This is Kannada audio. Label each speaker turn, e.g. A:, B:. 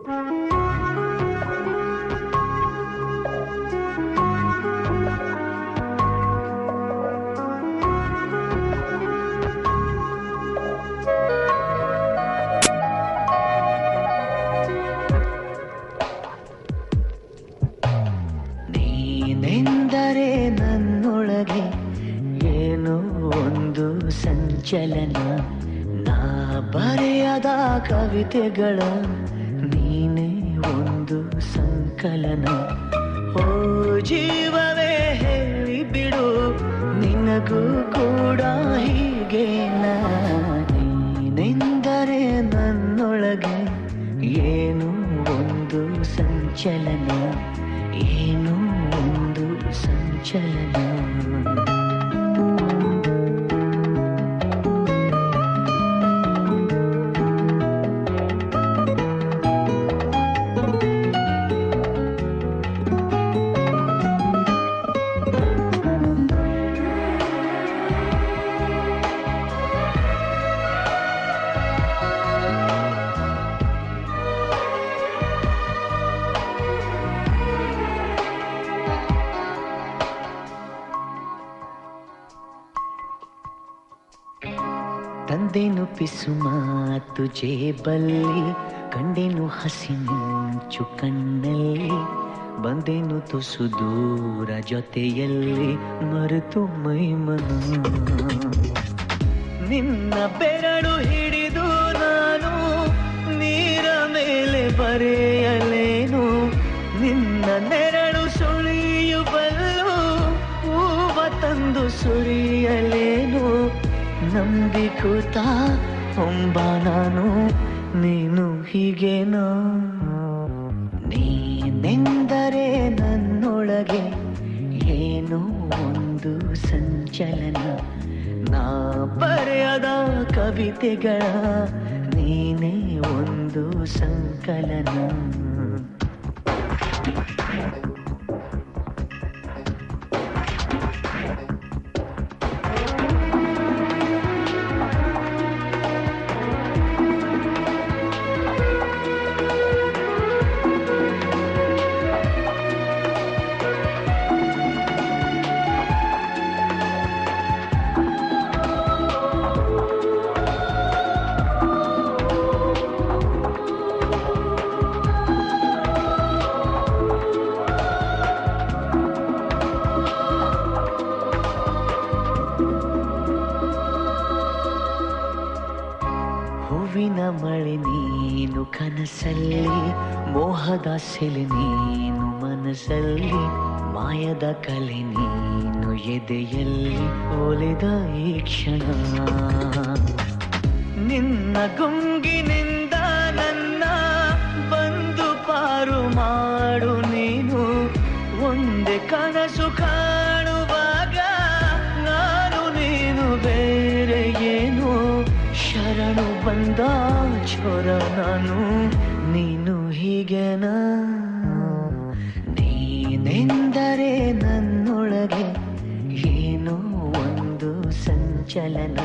A: ನೀನೆಂದರೆ ನನ್ನೊಳಗೆ ಏನೋ ಒಂದು ಸಂಚಲನ, ನಾ ಬರೆಯದ ಕವಿತೆಗಳ ನೀನೇ ಒಂದು ಸಂಕಲನ. ಓ ಜೀವವೇ ಹೇಳಿಬಿಡು, ನಿನಗೂ ಕೂಡ ಹೀಗೇನಾ? ನೀನೆಂದರೆ ನನ್ನೊಳಗೆ ಏನೋ ಒಂದು ಸಂಚಲನ, ಏನೋ ಒಂದು ಸಂಚಲನ. ತಂದೆನು ಪಿಸು ಮಾತು ಜೇಬಲ್ಲಿ, ಕಂಡೆನು ಹಸಿ ಮಿಂಚು ಕಣ್ಣಲ್ಲಿ, ಬಂದೆನು ತುಸು ದೂರ ಜೊತೆಯಲ್ಲಿ, ಮರೆತು ಮೈಮನ. ನಿನ್ನ ಬೆರಳು ಹಿಡಿದು ನಾನು ನೀರ ಮೇಲೆ ಬರೆಯಲೇನು, ನಿನ್ನ ನೆರಳು ಸುಳಿಯುವಲ್ಲು ಹೂವ ತಂದು ಸುರಿಯಲೇನು. ನಂಬಿಕೂತ ಹೊಂಬ ನಾನು, ನೀನು ಹೀಗೇನೋ? ನೀನೆಂದರೆ ನನ್ನೊಳಗೆ ಏನೋ ಒಂದು ಸಂಚಲನ, ನಾ ಬರೆಯದ ಕವಿತೆಗಳ ನೀನೇ ಒಂದು ಸಂಕಲನ. ಹೂವಿನ ಮಳೆ ನೀನು ಕನಸಲ್ಲಿ, ಮೋಹದ ಸೆಲೆ ನೀನು ಮನಸ್ಸಲ್ಲಿ, ಮಾಯದ ಕಲೆ ನೀನು ಎದೆಯಲ್ಲಿ, ಒಲಿದ ಈ ಕ್ಷಣ. ನಿನ್ನ ಗುಂಗಿನಿಂದ ನನ್ನ ಬಂದು ಪಾರು ಮಾಡು ನೀನು, ಒಂದೇ ಕನಸು ಕಾಣುವಾಗ ನಾನು ನೀನು ಬೇರೆ ಏನು. ಶರಣು ಬಂದ ಚೋರ ನಾನು, ನೀನು ಹೀಗೇನಾ? ನೀನೆಂದರೆ ನನ್ನೊಳಗೆ ಏನೋ ಒಂದು ಸಂಚಲನ.